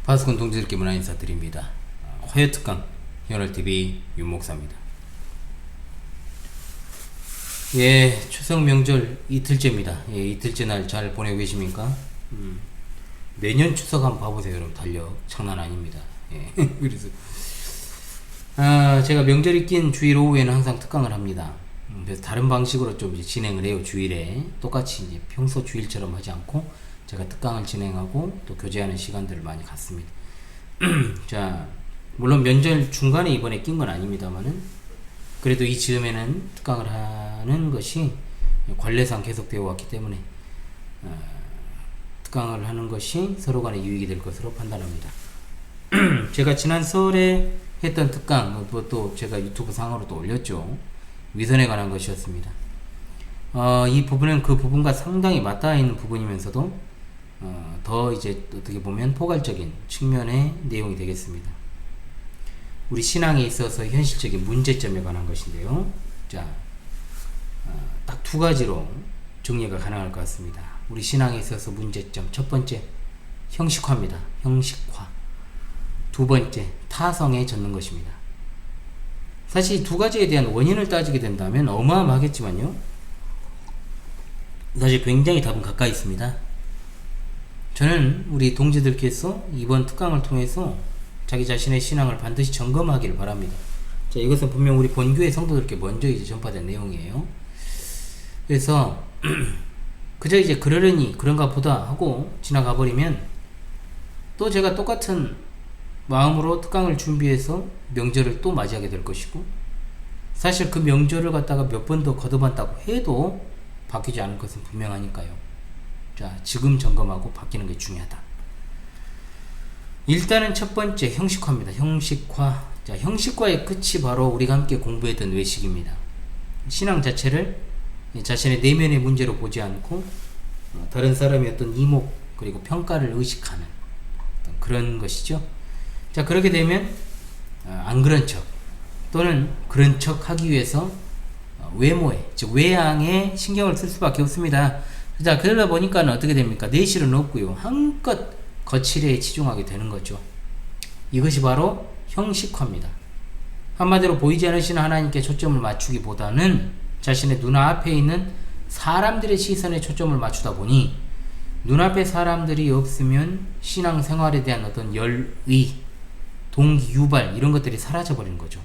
파스콘 동지들께 문화 인사드립니다. 화요특강 현월TV 윤목사입니다. 예, 추석 명절 이틀째입니다. 예, 이틀째 날 잘 보내고 계십니까? 내년 추석 한번 봐보세요, 여러분. 달력 장난 아닙니다. 예, 그래서 제가 명절이 낀 주일 오후에는 항상 특강을 합니다. 그래서 다른 방식으로 좀 이제 진행을 해요. 주일에 똑같이 이제 평소 주일처럼 하지 않고 제가 특강을 진행하고 또 교제하는 시간들을 많이 갖습니다. 자, 물론 명절 중간에 이번에 낀 건 아닙니다만은 그래도 이 즈음에는 특강을 하는 것이 관례상 계속되어 왔기 때문에 특강을 하는 것이 서로 간에 유익이 될 것으로 판단합니다. 제가 지난 설에 했던 특강, 또 제가 유튜브 상으로 또 올렸죠. 위선에 관한 것이었습니다. 이 부분은 그 부분과 상당히 맞닿아 있는 부분이면서도 더 이제 어떻게 보면 포괄적인 측면의 내용이 되겠습니다. 우리 신앙에 있어서 현실적인 문제점에 관한 것인데요. 자, 딱 두 가지로 정리가 가능할 것 같습니다. 우리 신앙에 있어서 문제점. 첫 번째, 형식화입니다. 형식화. 두 번째, 타성에 젖는 것입니다. 사실 두 가지에 대한 원인을 따지게 된다면 어마어마하겠지만요. 사실 굉장히 답은 가까이 있습니다. 저는 우리 동지들께서 이번 특강을 통해서 자기 자신의 신앙을 반드시 점검하기를 바랍니다. 자, 이것은 분명 우리 본교회 성도들께 먼저 이제 전파된 내용이에요. 그래서 그저 이제 그러려니 그런가 보다 하고 지나가 버리면 또 제가 똑같은 마음으로 특강을 준비해서 명절을 또 맞이하게 될 것이고, 사실 그 명절을 갖다가 몇 번 더 거듭한다고 해도 바뀌지 않을 것은 분명하니까요. 자, 지금 점검하고 바뀌는 게 중요하다. 일단은 첫 번째, 형식화입니다. 형식화. 자, 형식화의 끝이 바로 우리가 함께 공부했던 외식입니다. 신앙 자체를 자신의 내면의 문제로 보지 않고 다른 사람의 어떤 이목 그리고 평가를 의식하는 그런 것이죠. 자, 그렇게 되면 안 그런 척 또는 그런 척 하기 위해서 외모에, 즉 외양에 신경을 쓸 수밖에 없습니다. 자, 그러다 보니까 어떻게 됩니까? 내실은 없고요. 한껏 거칠에 치중하게 되는 거죠. 이것이 바로 형식화입니다. 한마디로 보이지 않으시는 하나님께 초점을 맞추기보다는 자신의 눈앞에 있는 사람들의 시선에 초점을 맞추다 보니 눈앞에 사람들이 없으면 신앙생활에 대한 어떤 열의, 동기, 유발 이런 것들이 사라져버리는 거죠.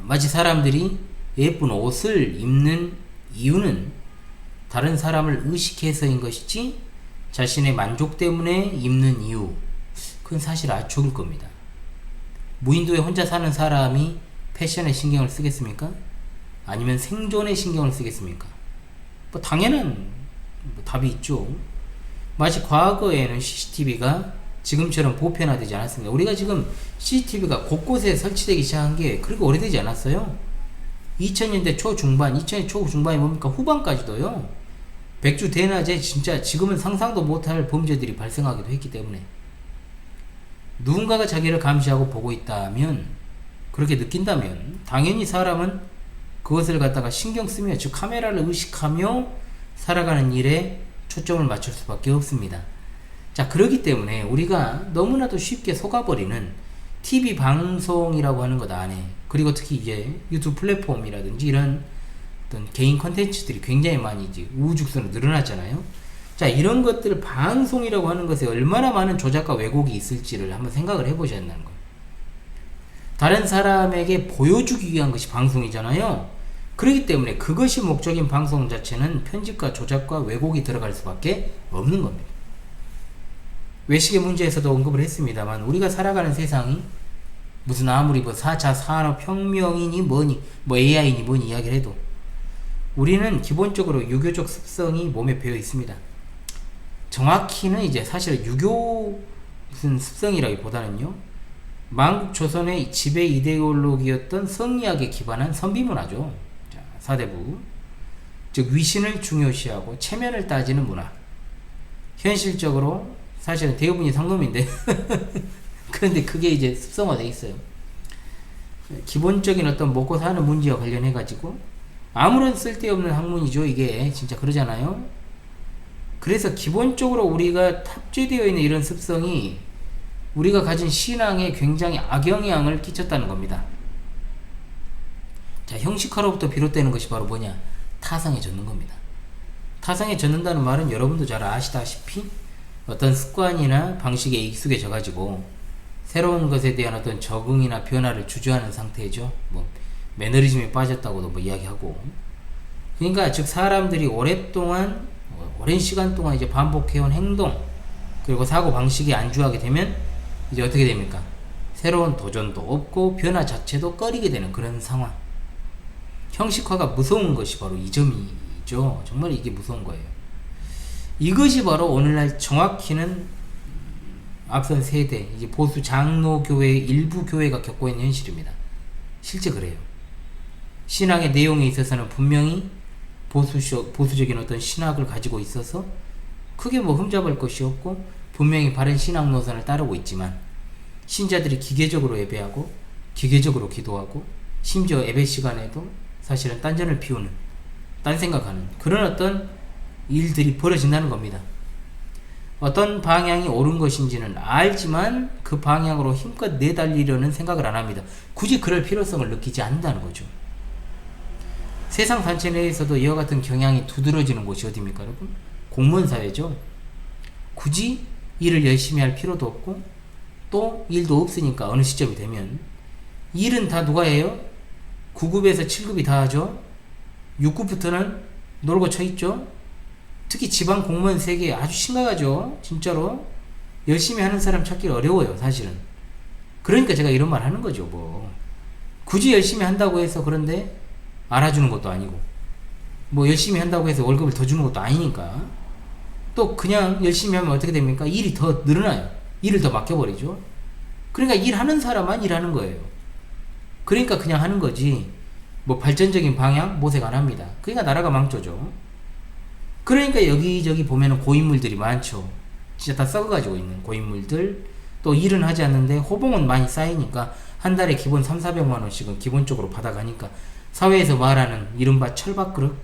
마치 사람들이 예쁜 옷을 입는 이유는 다른 사람을 의식해서인 것이지 자신의 만족 때문에 입는 이유, 그건 사실 아주 적을 겁니다. 무인도에 혼자 사는 사람이 패션에 신경을 쓰겠습니까? 아니면 생존에 신경을 쓰겠습니까? 뭐 당연한 답이 있죠. 마치 과거에는 CCTV가 지금처럼 보편화되지 않았습니다. 우리가 지금 CCTV가 곳곳에 설치되기 시작한 게 그렇게 오래되지 않았어요. 2000년대 초중반, 2000년대 초중반이 뭡니까? 후반까지도요. 백주 대낮에 진짜 지금은 상상도 못할 범죄들이 발생하기도 했기 때문에 누군가가 자기를 감시하고 보고 있다면, 그렇게 느낀다면 당연히 사람은 그것을 갖다가 신경 쓰며, 즉 카메라를 의식하며 살아가는 일에 초점을 맞출 수밖에 없습니다. 자, 그렇기 때문에 우리가 너무나도 쉽게 속아버리는 TV 방송이라고 하는 것 안에, 그리고 특히 이제 유튜브 플랫폼이라든지 이런 어떤 개인 컨텐츠들이 굉장히 많이 이제 우후죽순으로 늘어났잖아요. 자, 이런 것들 방송이라고 하는 것에 얼마나 많은 조작과 왜곡이 있을지를 한번 생각을 해보셔야 한다는 거예요. 다른 사람에게 보여주기 위한 것이 방송이잖아요. 그렇기 때문에 그것이 목적인 방송 자체는 편집과 조작과 왜곡이 들어갈 수밖에 없는 겁니다. 외식의 문제에서도 언급을 했습니다만, 우리가 살아가는 세상이 무슨 아무리 뭐 4차 산업혁명이니 뭐니 뭐 AI니 뭐니 이야기를 해도 우리는 기본적으로 유교적 습성이 몸에 배어 있습니다. 정확히는 이제 사실 유교 무슨 습성이라기보다는요, 만국 조선의 지배 이데올로기였던 성리학에 기반한 선비문화죠. 자, 사대부, 즉 위신을 중요시하고 체면을 따지는 문화. 현실적으로 사실은 대부분이 상놈인데 그런데 그게 이제 습성화되어 있어요. 기본적인 어떤 먹고 사는 문제와 관련해 가지고 아무런 쓸데없는 학문이죠. 이게 진짜 그러잖아요. 그래서 기본적으로 우리가 탑재되어 있는 이런 습성이 우리가 가진 신앙에 굉장히 악영향을 끼쳤다는 겁니다. 자, 형식화로부터 비롯되는 것이 바로 뭐냐? 타성에 젖는 겁니다. 타성에 젖는다는 말은 여러분도 잘 아시다시피 어떤 습관이나 방식에 익숙해져 가지고 새로운 것에 대한 어떤 적응이나 변화를 주저하는 상태죠. 뭐 매너리즘에 빠졌다고도 뭐 이야기하고. 그러니까 즉 사람들이 오랫동안 오랜 시간 동안 이제 반복해온 행동 그리고 사고 방식이 안주하게 되면 이제 어떻게 됩니까? 새로운 도전도 없고 변화 자체도 꺼리게 되는 그런 상황. 형식화가 무서운 것이 바로 이 점이죠. 정말 이게 무서운 거예요. 이것이 바로 오늘날 정확히는 앞선 세대 이제 보수 장로교회의 일부 교회가 겪고 있는 현실입니다. 실제 그래요. 신앙의 내용에 있어서는 분명히 보수적인 어떤 신학을 가지고 있어서 크게 뭐 흠잡을 것이 없고 분명히 바른 신앙 노선을 따르고 있지만 신자들이 기계적으로 예배하고 기계적으로 기도하고 심지어 예배 시간에도 사실은 딴전을 피우는 딴 생각하는 그런 어떤 일들이 벌어진다는 겁니다. 어떤 방향이 옳은 것인지는 알지만 그 방향으로 힘껏 내달리려는 생각을 안 합니다. 굳이 그럴 필요성을 느끼지 않는다는 거죠. 세상 단체 내에서도 이와 같은 경향이 두드러지는 곳이 어디입니까, 여러분? 공무원 사회죠. 굳이 일을 열심히 할 필요도 없고 또 일도 없으니까 어느 시점이 되면 일은 다 누가 해요? 9급에서 7급이 다 하죠. 6급부터는 놀고 쳐있죠. 특히 지방 공무원 세계 아주 심각하죠. 진짜로 열심히 하는 사람 찾기 어려워요, 사실은. 그러니까 제가 이런 말 하는 거죠. 뭐 굳이 열심히 한다고 해서 그런데 알아주는 것도 아니고 뭐 열심히 한다고 해서 월급을 더 주는 것도 아니니까 또 그냥 열심히 하면 어떻게 됩니까? 일이 더 늘어나요. 일을 더 맡겨버리죠. 그러니까 일하는 사람만 일하는 거예요. 그러니까 그냥 하는 거지 뭐 발전적인 방향 모색 안 합니다. 그러니까 나라가 망조죠. 그러니까 여기저기 보면은 고인물들이 많죠. 진짜 다 썩어가지고 있는 고인물들. 또 일은 하지 않는데 호봉은 많이 쌓이니까 한 달에 기본 3,400만 원씩은 기본적으로 받아가니까 사회에서 말하는 이른바 철밥그릇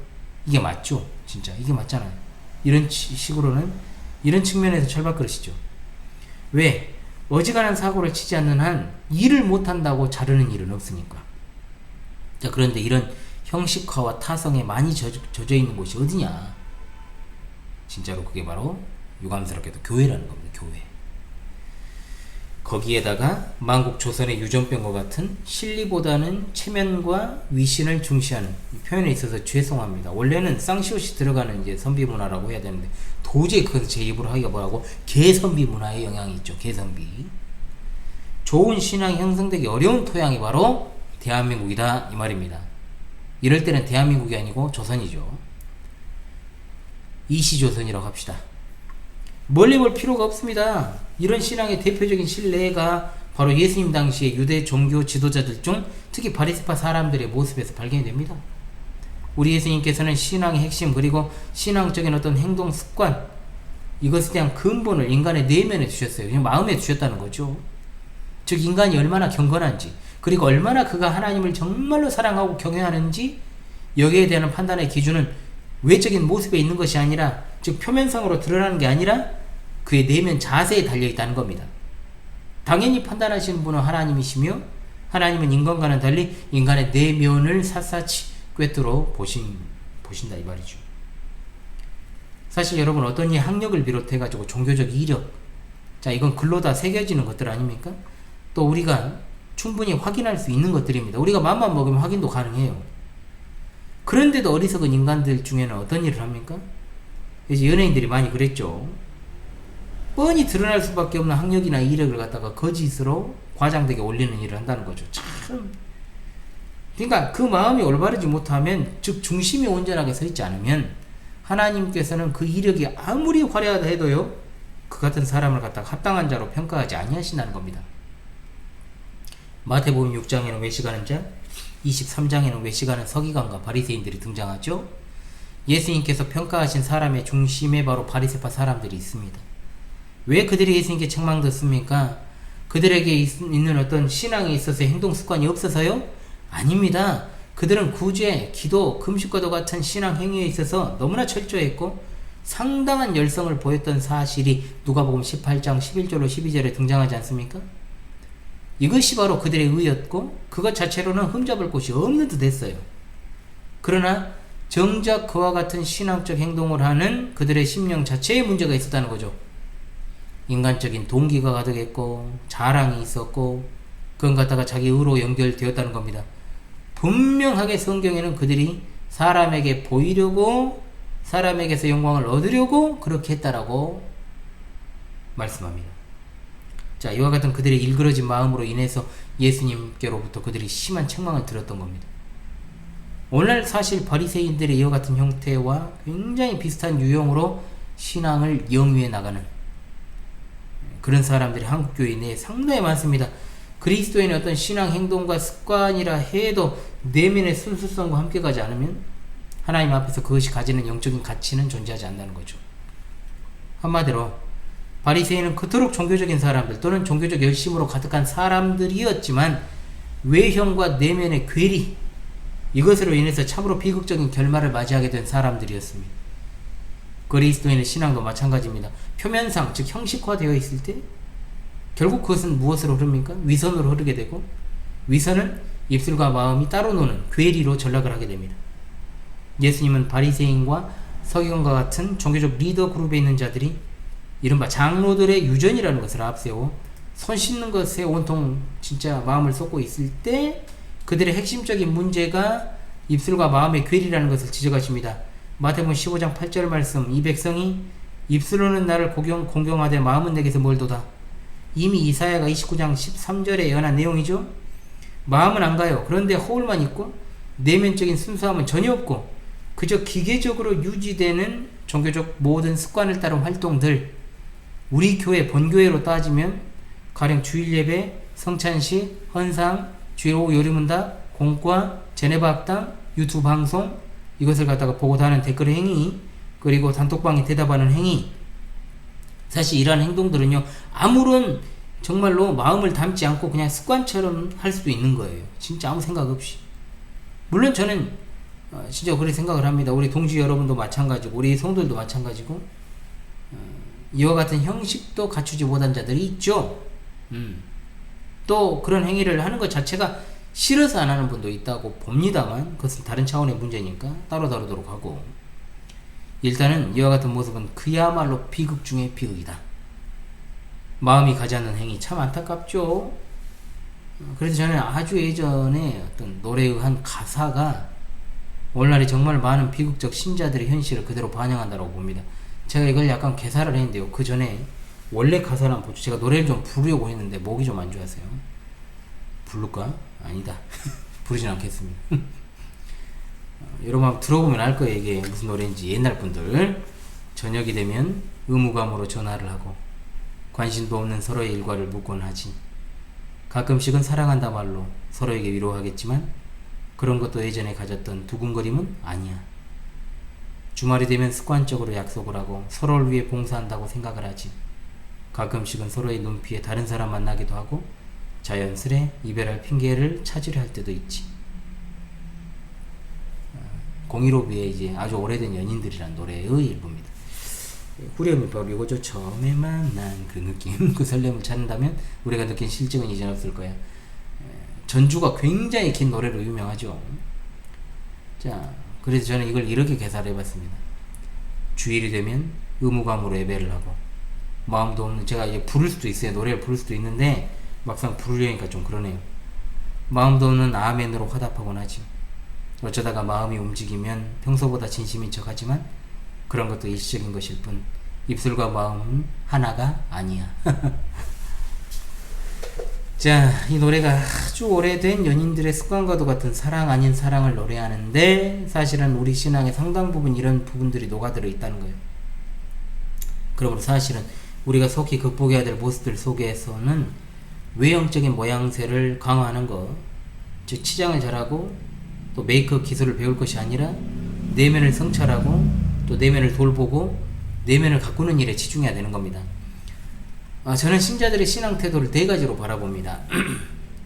이게 맞죠. 진짜 이게 맞잖아요. 이런 식으로는 이런 측면에서 철밥그릇이죠. 왜? 어지간한 사고를 치지 않는 한 일을 못한다고 자르는 일은 없으니까. 자, 그런데 이런 형식화와 타성에 많이 젖어 있는 곳이 어디냐? 진짜로 그게 바로 유감스럽게도 교회라는 겁니다. 교회. 거기에다가 만국 조선의 유전병과 같은 실리보다는 체면과 위신을 중시하는 이 표현에 있어서 죄송합니다. 원래는 쌍시옷이 들어가는 이제 선비 문화라고 해야 되는데 도저히 그것을 제 입으로 하기가 뭐라고 개선비 문화의 영향이 있죠. 개선비. 좋은 신앙이 형성되기 어려운 토양이 바로 대한민국이다 이 말입니다. 이럴 때는 대한민국이 아니고 조선이죠. 이시조선이라고 합시다. 멀리 볼 필요가 없습니다. 이런 신앙의 대표적인 신뢰가 바로 예수님 당시의 유대 종교 지도자들 중 특히 바리새파 사람들의 모습에서 발견이 됩니다. 우리 예수님께서는 신앙의 핵심 그리고 신앙적인 어떤 행동 습관 이것에 대한 근본을 인간의 내면에 주셨어요. 그냥 마음에 주셨다는 거죠. 즉 인간이 얼마나 경건한지 그리고 얼마나 그가 하나님을 정말로 사랑하고 경외하는지 여기에 대한 판단의 기준은 외적인 모습에 있는 것이 아니라 즉 표면상으로 드러나는 게 아니라 그의 내면 자세에 달려있다는 겁니다. 당연히 판단하시는 분은 하나님이시며 하나님은 인간과는 달리 인간의 내면을 샅샅이 꿰뚫어 보신다 이 말이죠. 사실 여러분 어떤 이 학력을 비롯해 가지고 종교적 이력 자 이건 글로 다 새겨지는 것들 아닙니까? 또 우리가 충분히 확인할 수 있는 것들입니다. 우리가 맘만 먹으면 확인도 가능해요. 그런데도 어리석은 인간들 중에는 어떤 일을 합니까? 이제 연예인들이 많이 그랬죠. 뻔히 드러날 수밖에 없는 학력이나 이력을 갖다가 거짓으로 과장되게 올리는 일을 한다는 거죠. 참. 그러니까 그 마음이 올바르지 못하면 즉 중심이 온전하게 서 있지 않으면 하나님께서는 그 이력이 아무리 화려하다 해도요 그 같은 사람을 갖다가 합당한 자로 평가하지 아니하신다는 겁니다. 마태복음 6장에는 외식하는 자 23장에는 외식하는 서기관과 바리새인들이 등장하죠. 예수님께서 평가하신 사람의 중심에 바로 바리새파 사람들이 있습니다. 왜 그들이 예수님께 책망듣습니까? 그들에게 있는 어떤 신앙에 있어서 행동 습관이 없어서요? 아닙니다. 그들은 구제, 기도, 금식과도 같은 신앙 행위에 있어서 너무나 철저했고 상당한 열성을 보였던 사실이 누가복음 18장 11절로 12절에 등장하지 않습니까? 이것이 바로 그들의 의였고 그것 자체로는 흠잡을 곳이 없는 듯 했어요. 그러나 정작 그와 같은 신앙적 행동을 하는 그들의 심령 자체에 문제가 있었다는 거죠. 인간적인 동기가 가득했고 자랑이 있었고 그건 갖다가 자기 의로 연결되었다는 겁니다. 분명하게 성경에는 그들이 사람에게 보이려고 사람에게서 영광을 얻으려고 그렇게 했다라고 말씀합니다. 자, 이와 같은 그들의 일그러진 마음으로 인해서 예수님께로부터 그들이 심한 책망을 들었던 겁니다. 오늘 사실 바리새인들의 이와 같은 형태와 굉장히 비슷한 유형으로 신앙을 영위해 나가는 그런 사람들이 한국교회 내에 상당히 많습니다. 그리스도인의 어떤 신앙 행동과 습관이라 해도 내면의 순수성과 함께 가지 않으면 하나님 앞에서 그것이 가지는 영적인 가치는 존재하지 않는다는 거죠. 한마디로 바리새인은 그토록 종교적인 사람들 또는 종교적 열심으로 가득한 사람들이었지만 외형과 내면의 괴리 이것으로 인해서 참으로 비극적인 결말을 맞이하게 된 사람들이었습니다. 그리스도인의 신앙도 마찬가지입니다. 표면상 즉 형식화되어 있을 때 결국 그것은 무엇으로 흐릅니까? 위선으로 흐르게 되고 위선은 입술과 마음이 따로 노는 괴리로 전락을 하게 됩니다. 예수님은 바리새인과 서기관과 같은 종교적 리더 그룹에 있는 자들이 이른바 장로들의 유전이라는 것을 앞세워 손 씻는 것에 온통 진짜 마음을 쏟고 있을 때 그들의 핵심적인 문제가 입술과 마음의 괴리라는 것을 지적하십니다. 마태복음 15장 8절 말씀 이 백성이 입술로는 나를 공경하되 마음은 내게서 멀도다. 이미 이사야가 29장 13절에 예언한 내용이죠. 마음은 안 가요. 그런데 허울만 있고 내면적인 순수함은 전혀 없고 그저 기계적으로 유지되는 종교적 모든 습관을 따른 활동들 우리 교회 본교회로 따지면 가령 주일예배, 성찬식, 헌상, 주일 오후 요리문답, 공과, 제네바 학당, 유튜브 방송 이것을 갖다가 보고 하는 댓글 행위 그리고 단톡방에 대답하는 행위 사실 이러한 행동들은요 아무런 정말로 마음을 담지 않고 그냥 습관처럼 할 수도 있는 거예요. 진짜 아무 생각 없이. 물론 저는 진짜 그렇게 생각을 합니다. 우리 동지 여러분도 마찬가지고 우리 성도들도 마찬가지고 이와 같은 형식도 갖추지 못한 자들이 있죠. 또 그런 행위를 하는 것 자체가 싫어서 안 하는 분도 있다고 봅니다만 그것은 다른 차원의 문제니까 따로 다루도록 하고 일단은 이와 같은 모습은 그야말로 비극 중의 비극이다. 마음이 가지 않는 행위 참 안타깝죠. 그래서 저는 아주 예전에 어떤 노래의 한 가사가 오늘날에 정말 많은 비극적 신자들의 현실을 그대로 반영한다고 봅니다. 제가 이걸 약간 개사를 했는데요. 그 전에 원래 가사를 한번 보죠. 제가 노래를 좀 부르려고 했는데 목이 좀 안 좋아서요. 부를까? 아니다. 부르진 않겠습니다. 여러분 한번 들어보면 알 거예요. 이게 무슨 노래인지. 옛날 분들 저녁이 되면 의무감으로 전화를 하고 관심도 없는 서로의 일과를 묻곤 하지. 가끔씩은 사랑한다 말로 서로에게 위로하겠지만 그런 것도 예전에 가졌던 두근거림은 아니야. 주말이 되면 습관적으로 약속을 하고 서로를 위해 봉사한다고 생각을 하지. 가끔씩은 서로의 눈피에 다른 사람 만나기도 하고 자연스레 이별할 핑계를 찾으려 할 때도 있지. 015B의 이제 아주 오래된 연인들이란 노래의 일부입니다. 후렴이 바로 이거죠. 처음에 만난 그 느낌, 그 설렘을 찾는다면 우리가 느낀 실증은 이젠 없을 거야. 전주가 굉장히 긴 노래로 유명하죠. 자, 그래서 저는 이걸 이렇게 개사를 해봤습니다. 주일이 되면 의무감으로 예배를 하고 마음도 없는 제가 이제 부를 수도 있어요. 노래를 부를 수도 있는데 막상 부르려니까 좀 그러네요. 마음도 없는 아멘으로 화답하곤 하지. 어쩌다가 마음이 움직이면 평소보다 진심인 척하지만 그런 것도 일시적인 것일 뿐 입술과 마음은 하나가 아니야. 자, 이 노래가 아주 오래된 연인들의 습관과도 같은 사랑 아닌 사랑을 노래하는데 사실은 우리 신앙의 상당 부분 이런 부분들이 녹아들어 있다는 거예요. 그러므로 사실은 우리가 속히 극복해야 될 모습들 속에서는 외형적인 모양새를 강화하는 것, 즉 치장을 잘하고 또 메이크업 기술을 배울 것이 아니라 내면을 성찰하고 또 내면을 돌보고 내면을 가꾸는 일에 집중해야 되는 겁니다. 저는 신자들의 신앙 태도를 네 가지로 바라봅니다.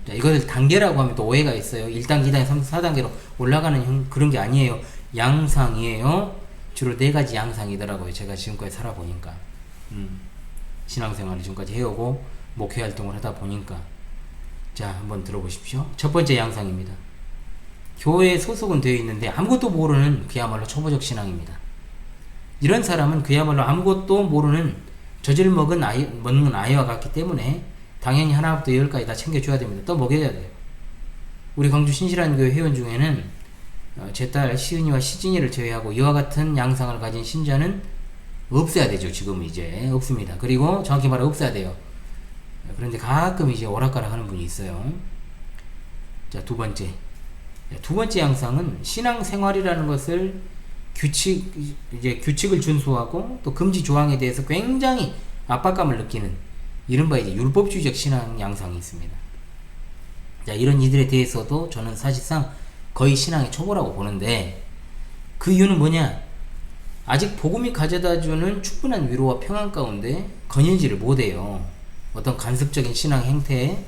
자, 이것을 단계라고 하면 또 오해가 있어요. 1단계, 2단계, 3단계, 4단계로 올라가는 그런 게 아니에요. 양상이에요. 주로 네 가지 양상이더라고요. 제가 지금까지 살아보니까. 신앙생활을 지금까지 해오고 목회 활동을 하다 보니까. 자, 한번 들어보십시오. 첫 번째 양상입니다. 교회에 소속은 되어 있는데 아무것도 모르는 그야말로 초보적 신앙입니다. 이런 사람은 그야말로 아무것도 모르는 젖을 먹는 아이와 같기 때문에 당연히 하나부터 10까지 다 챙겨줘야 됩니다. 또 먹여야 돼요. 우리 광주 신실한교회 회원 중에는 제 딸 시은이와 시진이를 제외하고 이와 같은 양상을 가진 신자는 없어야 되죠. 지금은 이제 없습니다. 그리고 정확히 말하면 없어야 돼요. 그런데 가끔 이제 오락가락 하는 분이 있어요. 자, 두 번째 양상은 신앙생활이라는 것을 규칙을 준수하고 또 금지 조항에 대해서 굉장히 압박감을 느끼는 이른바 이제 율법주의적 신앙 양상이 있습니다. 자, 이런 이들에 대해서도 저는 사실상 거의 신앙의 초보라고 보는데, 그 이유는 뭐냐? 아직 복음이 가져다주는 충분한 위로와 평안 가운데 거닐지를 못해요. 어떤 간섭적인 신앙 행태에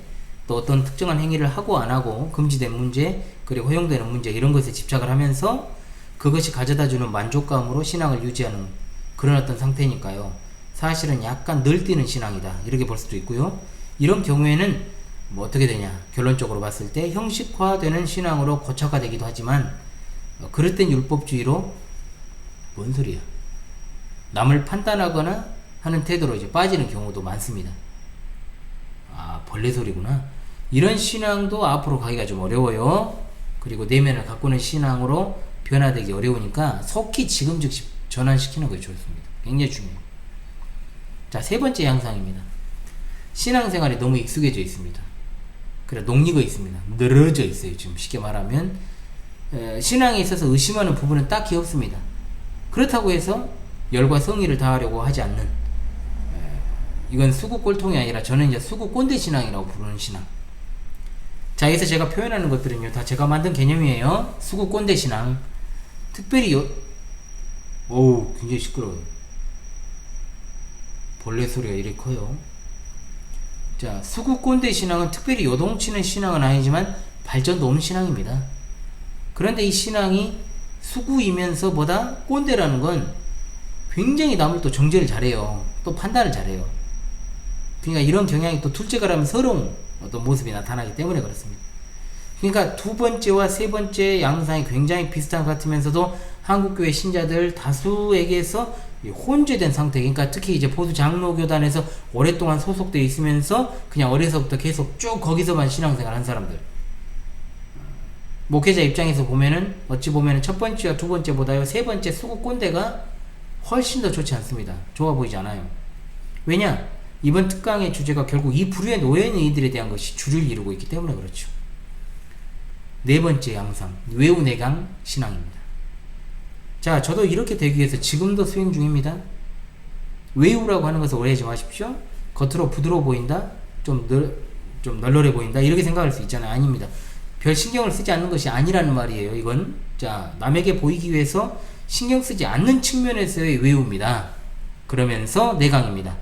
또 어떤 특정한 행위를 하고 안 하고 금지된 문제 그리고 허용되는 문제 이런 것에 집착을 하면서 그것이 가져다주는 만족감으로 신앙을 유지하는 그런 어떤 상태니까요. 사실은 약간 늘뛰는 신앙이다 이렇게 볼 수도 있고요. 이런 경우에는 뭐 어떻게 되냐, 결론적으로 봤을 때 형식화되는 신앙으로 고착화되기도 하지만 그럴 땐 율법주의로 뭔 소리야, 남을 판단하거나 하는 태도로 이제 빠지는 경우도 많습니다. 아, 벌레 소리구나. 이런 신앙도 앞으로 가기가 좀 어려워요. 그리고 내면을 가꾸는 신앙으로 변화되기 어려우니까 속히 지금 즉시 전환시키는 것이 좋습니다. 굉장히 중요해요. 자, 세 번째 양상입니다. 신앙생활에 너무 익숙해져 있습니다. 그래, 녹익어 있습니다. 늘어져 있어요. 지금 쉽게 말하면 신앙에 있어서 의심하는 부분은 딱히 없습니다. 그렇다고 해서 열과 성의를 다하려고 하지 않는, 이건 수구 꼴통이 아니라 저는 이제 수구 꼰대 신앙이라고 부르는 신앙. 자, 여기서 제가 표현하는 것들은요 다 제가 만든 개념이에요. 수구 꼰대 신앙. 특별히 어우, 굉장히 시끄러워요. 벌레 소리가 이렇게 커요. 자, 수구 꼰대 신앙은 특별히 요동치는 신앙은 아니지만 발전도 없는 신앙입니다. 그런데 이 신앙이 수구이면서 보다 꼰대라는 건 굉장히 남을 또 정죄를 잘해요. 또 판단을 잘해요. 그러니까 이런 경향이 또 둘째가라면 서러운 어떤 모습이 나타나기 때문에 그렇습니다. 그러니까 두 번째와 세 번째 양상이 굉장히 비슷한 것 같으면서도 한국교회 신자들 다수에게서 혼재된 상태, 그러니까 특히 이제 보수 장로교단에서 오랫동안 소속되어 있으면서 그냥 어려서부터 계속 쭉 거기서만 신앙생활 한 사람들, 목회자 입장에서 보면은 어찌 보면은 첫 번째와 두 번째보다요 세 번째 수구 꼰대가 훨씬 더 좋지 않습니다. 좋아 보이지 않아요. 왜냐? 이번 특강의 주제가 결국 이 부류에 놓여있는 이들에 대한 것이 주를 이루고 있기 때문에 그렇죠. 네 번째 양상, 외우내강 신앙입니다. 자, 저도 이렇게 되기 위해서 지금도 수행 중입니다. 외우라고 하는 것을 오해하지 마십시오. 겉으로 부드러워 보인다, 좀 널널해 보인다 이렇게 생각할 수 있잖아요. 아닙니다. 별 신경을 쓰지 않는 것이 아니라는 말이에요. 이건 자, 남에게 보이기 위해서 신경 쓰지 않는 측면에서의 외우입니다. 그러면서 내강입니다.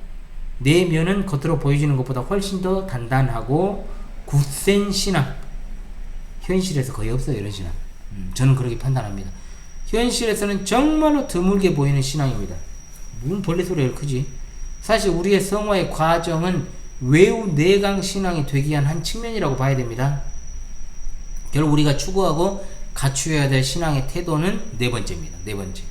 내면은 겉으로 보여지는 것보다 훨씬 더 단단하고 굳센 신앙. 현실에서 거의 없어요, 이런 신앙. 저는 그렇게 판단합니다. 현실에서는 정말로 드물게 보이는 신앙입니다. 무슨 벌레 소리가 크지? 사실 우리의 성화의 과정은 외우 내강 신앙이 되기 위한 한 측면이라고 봐야 됩니다. 결국 우리가 추구하고 갖추어야 될 신앙의 태도는 네 번째입니다. 네 번째.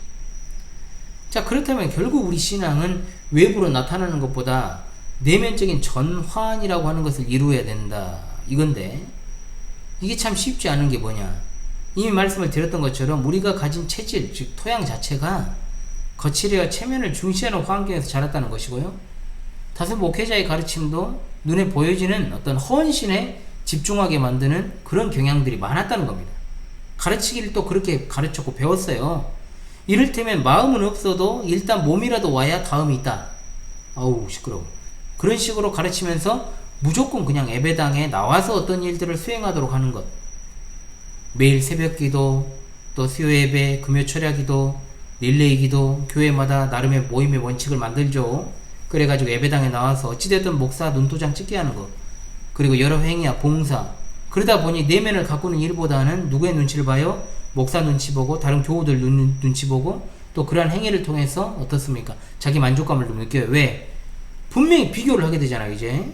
자, 그렇다면 결국 우리 신앙은 외부로 나타나는 것보다 내면적인 전환이라고 하는 것을 이루어야 된다, 이건데 이게 참 쉽지 않은 게 뭐냐, 이미 말씀을 드렸던 것처럼 우리가 가진 체질, 즉 토양 자체가 거칠어야 체면을 중시하는 환경에서 자랐다는 것이고요, 다수 목회자의 가르침도 눈에 보여지는 어떤 헌신에 집중하게 만드는 그런 경향들이 많았다는 겁니다. 가르치기를 또 그렇게 가르쳤고 배웠어요. 이를테면 마음은 없어도 일단 몸이라도 와야 다음이 있다. 아우 시끄러워. 그런 식으로 가르치면서 무조건 그냥 예배당에 나와서 어떤 일들을 수행하도록 하는 것, 매일 새벽기도, 또 수요예배, 금요 철야기도, 릴레이기도, 교회마다 나름의 모임의 원칙을 만들죠. 그래가지고 예배당에 나와서 어찌됐든 목사 눈도장 찍게 하는 것, 그리고 여러 행위와 봉사, 그러다 보니 내면을 가꾸는 일보다는 누구의 눈치를 봐요? 목사 눈치 보고, 다른 교우들 눈치 보고, 또 그러한 행위를 통해서 어떻습니까? 자기 만족감을 좀 느껴요. 왜? 분명히 비교를 하게 되잖아요, 이제.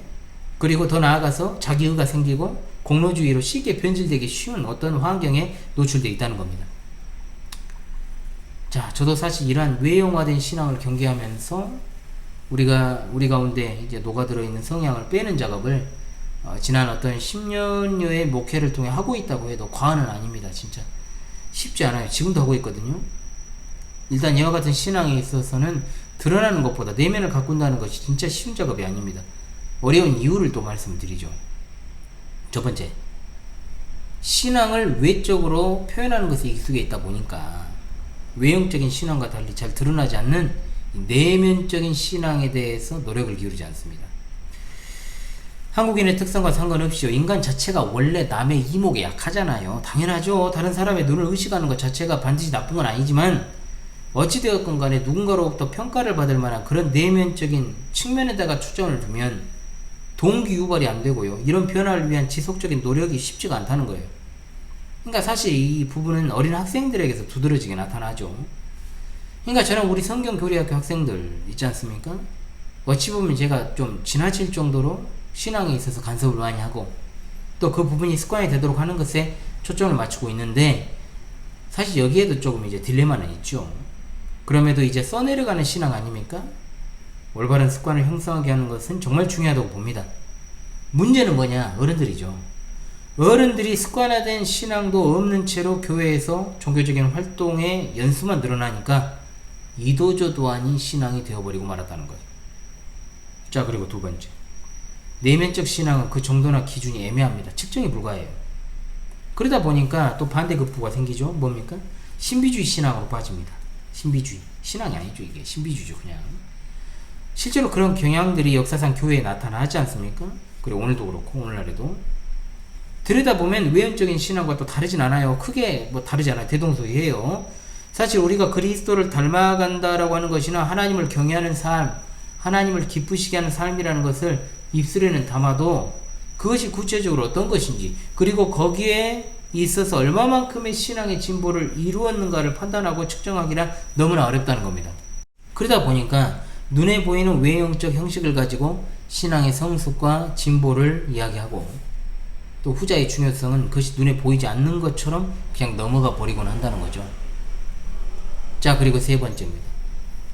그리고 더 나아가서 자기의가 생기고 공로주의로 쉽게 변질되기 쉬운 어떤 환경에 노출되어 있다는 겁니다. 자, 저도 사실 이러한 외형화된 신앙을 경계하면서 우리 가운데 이제 녹아들어 있는 성향을 빼는 작업을 지난 어떤 10년여의 목회를 통해 하고 있다고 해도 과언은 아닙니다. 진짜 쉽지 않아요. 지금도 하고 있거든요. 일단 이와 같은 신앙에 있어서는 드러나는 것보다 내면을 가꾼다는 것이 진짜 쉬운 작업이 아닙니다. 어려운 이유를 또 말씀드리죠. 첫 번째, 신앙을 외적으로 표현하는 것에 익숙해 있다 보니까 외형적인 신앙과 달리 잘 드러나지 않는 내면적인 신앙에 대해서 노력을 기울이지 않습니다. 한국인의 특성과 상관없이요, 인간 자체가 원래 남의 이목에 약하잖아요. 당연하죠. 다른 사람의 눈을 의식하는 것 자체가 반드시 나쁜 건 아니지만 어찌되었건 간에 누군가로부터 평가를 받을 만한 그런 내면적인 측면에다가 초점을 두면 동기 유발이 안 되고요, 이런 변화를 위한 지속적인 노력이 쉽지가 않다는 거예요. 그러니까 사실 이 부분은 어린 학생들에게서 두드러지게 나타나죠. 그러니까 저는 우리 성경교리학교 학생들 있지 않습니까? 어찌 보면 제가 좀 지나칠 정도로 신앙에 있어서 간섭을 많이 하고 또 그 부분이 습관이 되도록 하는 것에 초점을 맞추고 있는데, 사실 여기에도 조금 이제 딜레마는 있죠. 그럼에도 이제 써내려가는 신앙 아닙니까? 올바른 습관을 형성하게 하는 것은 정말 중요하다고 봅니다. 문제는 뭐냐? 어른들이죠. 어른들이 습관화된 신앙도 없는 채로 교회에서 종교적인 활동의 연수만 늘어나니까 이도저도 아닌 신앙이 되어버리고 말았다는 거예요. 자, 그리고 두 번째, 내면적 신앙은 그 정도나 기준이 애매합니다. 측정이 불가해요. 그러다 보니까 또 반대급부가 생기죠. 뭡니까? 신비주의 신앙으로 빠집니다. 신비주의. 신앙이 아니죠, 이게. 신비주의죠, 그냥. 실제로 그런 경향들이 역사상 교회에 나타나지 않습니까? 그리고 오늘도 그렇고 오늘날에도 들여다보면 외형적인 신앙과 또 다르진 않아요. 크게 뭐 다르지 않아요. 대동소이해요. 사실 우리가 그리스도를 닮아간다라고 하는 것이나 하나님을 경외하는 삶, 하나님을 기쁘시게 하는 삶이라는 것을 입술에는 담아도 그것이 구체적으로 어떤 것인지, 그리고 거기에 있어서 얼마만큼의 신앙의 진보를 이루었는가를 판단하고 측정하기란 너무나 어렵다는 겁니다. 그러다 보니까 눈에 보이는 외형적 형식을 가지고 신앙의 성숙과 진보를 이야기하고 또 후자의 중요성은 그것이 눈에 보이지 않는 것처럼 그냥 넘어가 버리곤 한다는 거죠. 자, 그리고 세 번째입니다.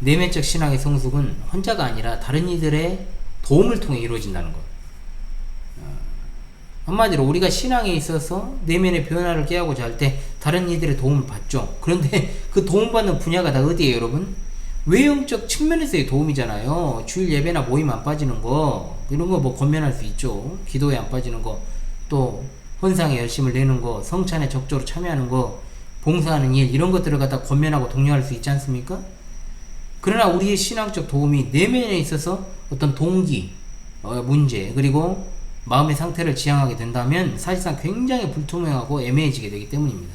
내면적 신앙의 성숙은 혼자가 아니라 다른 이들의 도움을 통해 이루어진다는 것. 한마디로 우리가 신앙에 있어서 내면의 변화를 깨하고자 할 때 다른 이들의 도움을 받죠. 그런데 그 도움받는 분야가 다 어디예요, 여러분? 외형적 측면에서의 도움이잖아요. 주일 예배나 모임 안 빠지는 거, 이런 거 뭐 권면할 수 있죠. 기도에 안 빠지는 거, 또 헌상에 열심을 내는 거, 성찬에 적극적으로 참여하는 거, 봉사하는 일, 이런 것들을 갖다 권면하고 독려할 수 있지 않습니까? 그러나 우리의 신앙적 도움이 내면에 있어서 어떤 동기, 문제, 그리고 마음의 상태를 지향하게 된다면 사실상 굉장히 불투명하고 애매해지게 되기 때문입니다.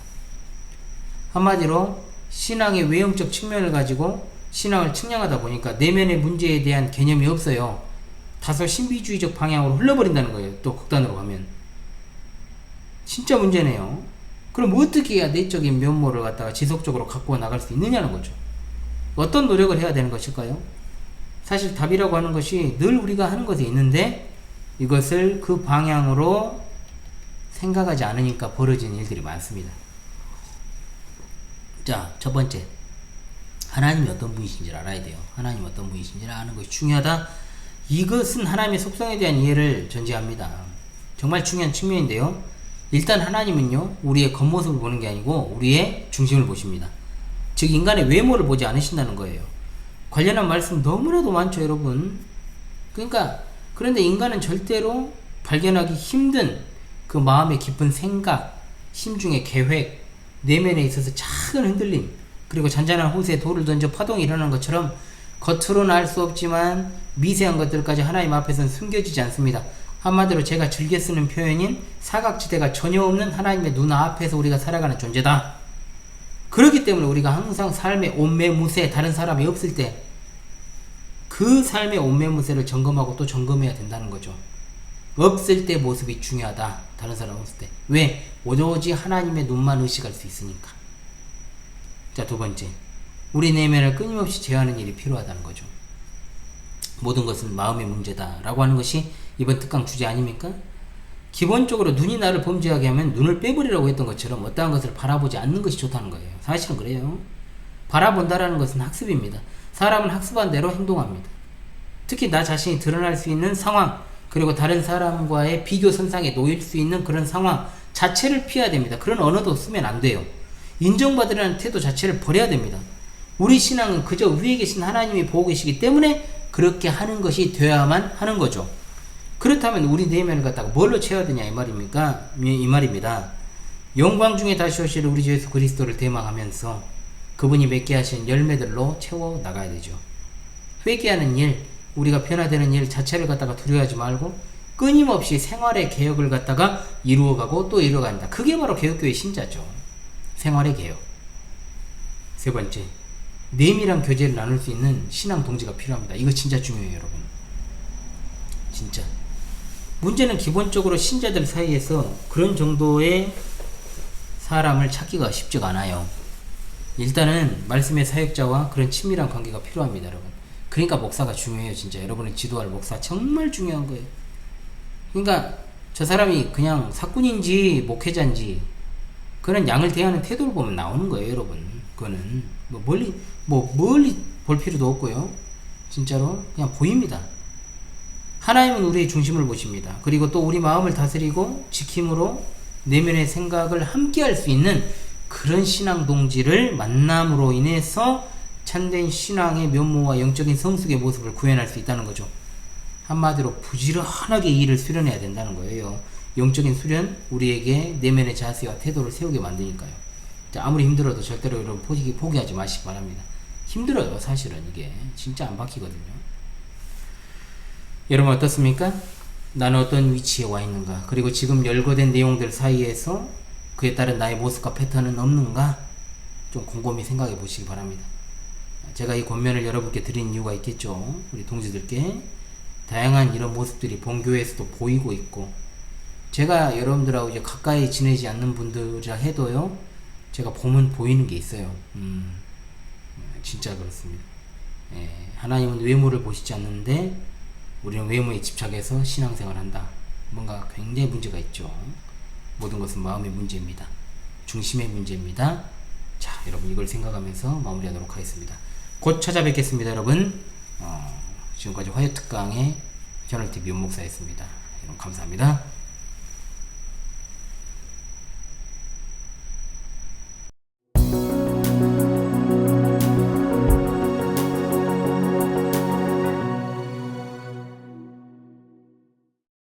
한마디로 신앙의 외형적 측면을 가지고 신앙을 측량하다 보니까 내면의 문제에 대한 개념이 없어요. 다소 신비주의적 방향으로 흘러버린다는 거예요. 또 극단으로 가면 진짜 문제네요. 그럼 어떻게 해야 내적인 면모를 갖다가 지속적으로 갖고 나갈 수 있느냐는 거죠. 어떤 노력을 해야 되는 것일까요? 사실 답이라고 하는 것이 늘 우리가 하는 것에 있는데 이것을 그 방향으로 생각하지 않으니까 벌어지는 일들이 많습니다. 자, 첫 번째, 하나님이 어떤 분이신지를 알아야 돼요. 하나님이 어떤 분이신지를 아는 것이 중요하다. 이것은 하나님의 속성에 대한 이해를 전제합니다. 정말 중요한 측면인데요. 일단 하나님은요, 우리의 겉모습을 보는 게 아니고 우리의 중심을 보십니다. 즉 인간의 외모를 보지 않으신다는 거예요. 관련한 말씀 너무나도 많죠, 여러분. 그런데 인간은 절대로 발견하기 힘든 그 마음의 깊은 생각, 심중의 계획, 내면에 있어서 작은 흔들림, 그리고 잔잔한 호수에 돌을 던져 파동이 일어나는 것처럼 겉으로는 알 수 없지만 미세한 것들까지 하나님 앞에서는 숨겨지지 않습니다. 한마디로 제가 즐겨 쓰는 표현인 사각지대가 전혀 없는 하나님의 눈앞에서 우리가 살아가는 존재다. 그렇기 때문에 우리가 항상 삶의 온매무새, 다른 사람이 없을 때 그 삶의 온매무새를 점검하고 또 점검해야 된다는 거죠. 없을 때 모습이 중요하다. 다른 사람 없을 때. 왜? 오로지 하나님의 눈만 의식할 수 있으니까. 자, 두 번째, 우리 내면을 끊임없이 제어하는 일이 필요하다는 거죠. 모든 것은 마음의 문제다라고 하는 것이 이번 특강 주제 아닙니까? 기본적으로 눈이 나를 범죄하게 하면 눈을 빼버리라고 했던 것처럼 어떠한 것을 바라보지 않는 것이 좋다는 거예요. 사실은 그래요. 바라본다라는 것은 학습입니다. 사람은 학습한 대로 행동합니다. 특히 나 자신이 드러날 수 있는 상황, 그리고 다른 사람과의 비교 선상에 놓일 수 있는 그런 상황 자체를 피해야 됩니다. 그런 언어도 쓰면 안 돼요. 인정받으려는 태도 자체를 버려야 됩니다. 우리 신앙은 그저 위에 계신 하나님이 보고 계시기 때문에 그렇게 하는 것이 되어야만 하는 거죠. 그렇다면 우리 내면을 갖다가 뭘로 채워야 되냐 이 말입니다. 영광 중에 다시 오실 우리 주 예수 그리스도를 대망하면서 그분이 맺게 하신 열매들로 채워 나가야 되죠. 회개하는 일, 우리가 변화되는 일 자체를 갖다가 두려워하지 말고 끊임없이 생활의 개혁을 갖다가 이루어가고 또 이루어간다. 그게 바로 개혁교회 신자죠. 생활의 개혁. 세 번째, 내밀한 교제를 나눌 수 있는 신앙 동지가 필요합니다. 이거 진짜 중요해요, 여러분. 진짜. 문제는 기본적으로 신자들 사이에서 그런 정도의 사람을 찾기가 쉽지가 않아요. 일단은 말씀의 사역자와 그런 친밀한 관계가 필요합니다, 여러분. 그러니까 목사가 중요해요, 진짜. 여러분을 지도할 목사 정말 중요한 거예요. 그러니까 저 사람이 그냥 사꾼인지 목회자인지 그런 양을 대하는 태도를 보면 나오는 거예요, 여러분. 그거는 멀리 볼 필요도 없고요. 진짜로 그냥 보입니다. 하나님은 우리의 중심을 보십니다. 그리고 또 우리 마음을 다스리고 지킴으로 내면의 생각을 함께 할 수 있는 그런 신앙 동지를 만남으로 인해서 참된 신앙의 면모와 영적인 성숙의 모습을 구현할 수 있다는 거죠. 한마디로 부지런하게 이 일을 수련해야 된다는 거예요. 영적인 수련, 우리에게 내면의 자세와 태도를 세우게 만드니까요. 아무리 힘들어도 절대로 여러분 포기하지 마시기 바랍니다. 힘들어요, 사실은. 이게 진짜 안 바뀌거든요. 여러분 어떻습니까? 나는 어떤 위치에 와 있는가? 그리고 지금 열거된 내용들 사이에서 그에 따른 나의 모습과 패턴은 없는가? 좀 곰곰이 생각해 보시기 바랍니다. 제가 이 권면을 여러분께 드린 이유가 있겠죠. 우리 동지들께 다양한 이런 모습들이 본교회에서도 보이고 있고, 제가 여러분들하고 이제 가까이 지내지 않는 분들이라 해도요, 제가 보면 보이는 게 있어요. 진짜 그렇습니다. 하나님은 외모를 보시지 않는데 우리는 외모에 집착해서 신앙생활을 한다. 뭔가 굉장히 문제가 있죠. 모든 것은 마음의 문제입니다. 중심의 문제입니다. 자, 여러분 이걸 생각하면서 마무리하도록 하겠습니다. 곧 찾아뵙겠습니다, 여러분. 지금까지 화요특강의 현월TV 윤목사였습니다. 여러분 감사합니다.